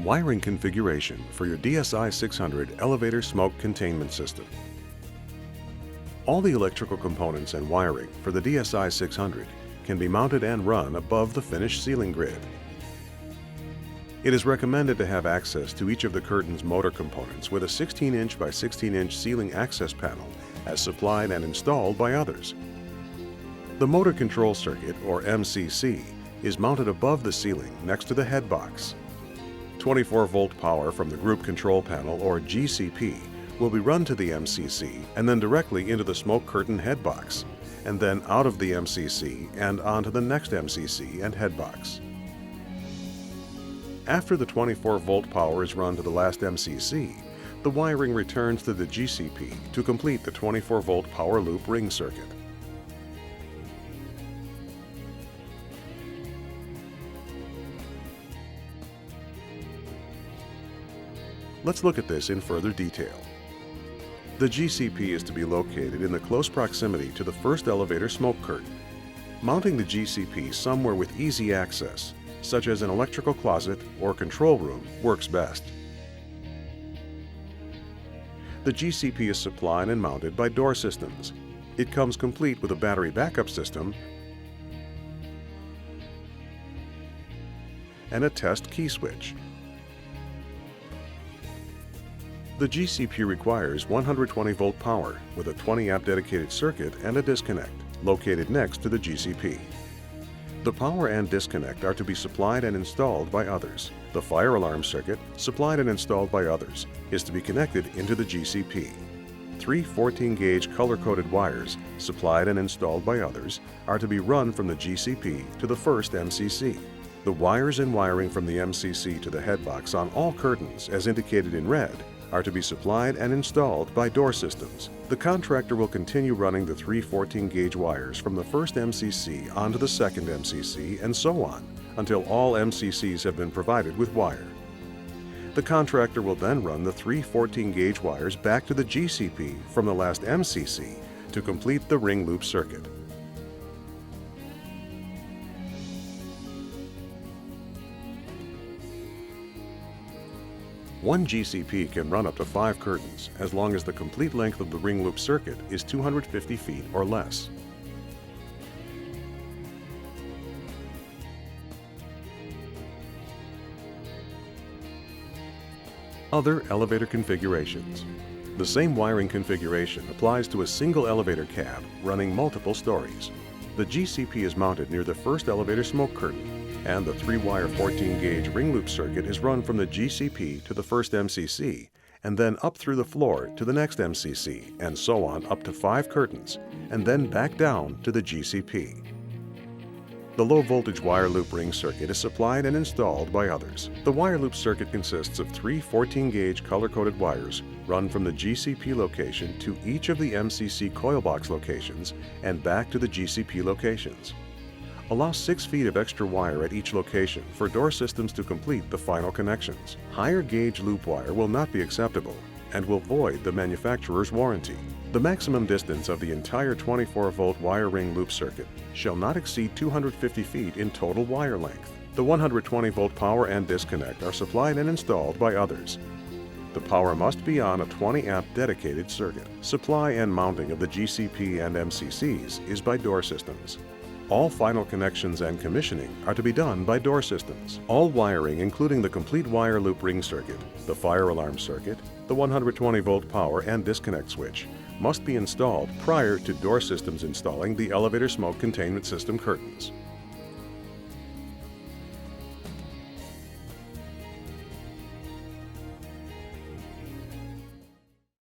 Wiring configuration for your DSI 600 elevator smoke containment system. All the electrical components and wiring for the DSI 600 can be mounted and run above the finished ceiling grid. It is recommended to have access to each of the curtain's motor components with a 16-inch by 16-inch ceiling access panel as supplied and installed by others. The motor control circuit, or MCC, is mounted above the ceiling next to the head box. 24-volt power from the group control panel, or GCP, will be run to the MCC and then directly into the smoke curtain head box, and then out of the MCC and onto the next MCC and head box. After the 24-volt power is run to the last MCC, the wiring returns to the GCP to complete the 24-volt power loop ring circuit. Let's look at this in further detail. The GCP is to be located in the close proximity to the first elevator smoke curtain. Mounting the GCP somewhere with easy access, such as an electrical closet or control room, works best. The GCP is supplied and mounted by Door Systems. It comes complete with a battery backup system and a test key switch. The GCP requires 120-volt power with a 20-amp dedicated circuit and a disconnect located next to the GCP. The power and disconnect are to be supplied and installed by others. The fire alarm circuit, supplied and installed by others, is to be connected into the GCP. 3 14-gauge color-coded wires, supplied and installed by others, are to be run from the GCP to the first MCC. The wires and wiring from the MCC to the head box on all curtains, as indicated in red, are to be supplied and installed by Door Systems. The contractor will continue running the 3 14-gauge wires from the first MCC onto the second MCC and so on until all MCCs have been provided with wire. The contractor will then run the 3 14-gauge wires back to the GCP from the last MCC to complete the ring loop circuit. One GCP can run up to 5 curtains as long as the complete length of the ring loop circuit is 250 feet or less. Other elevator configurations. The same wiring configuration applies to a single elevator cab running multiple stories. The GCP is mounted near the first elevator smoke curtain, and the 3-wire 14-gauge ring loop circuit is run from the GCP to the first MCC, and then up through the floor to the next MCC, and so on up to 5 curtains, and then back down to the GCP. The low-voltage wire loop ring circuit is supplied and installed by others. The wire loop circuit consists of 3 14-gauge color-coded wires run from the GCP location to each of the MCC coil box locations and back to the GCP locations. Allow 6 feet of extra wire at each location for Door Systems to complete the final connections. Higher gauge loop wire will not be acceptable and will void the manufacturer's warranty. The maximum distance of the entire 24-volt wire ring loop circuit shall not exceed 250 feet in total wire length. The 120-volt power and disconnect are supplied and installed by others. The power must be on a 20-amp dedicated circuit. Supply and mounting of the GCP and MCCs is by Door Systems. All final connections and commissioning are to be done by Door Systems. All wiring, including the complete wire loop ring circuit, the fire alarm circuit, the 120-volt power and disconnect switch, must be installed prior to Door Systems installing the elevator smoke containment system curtains.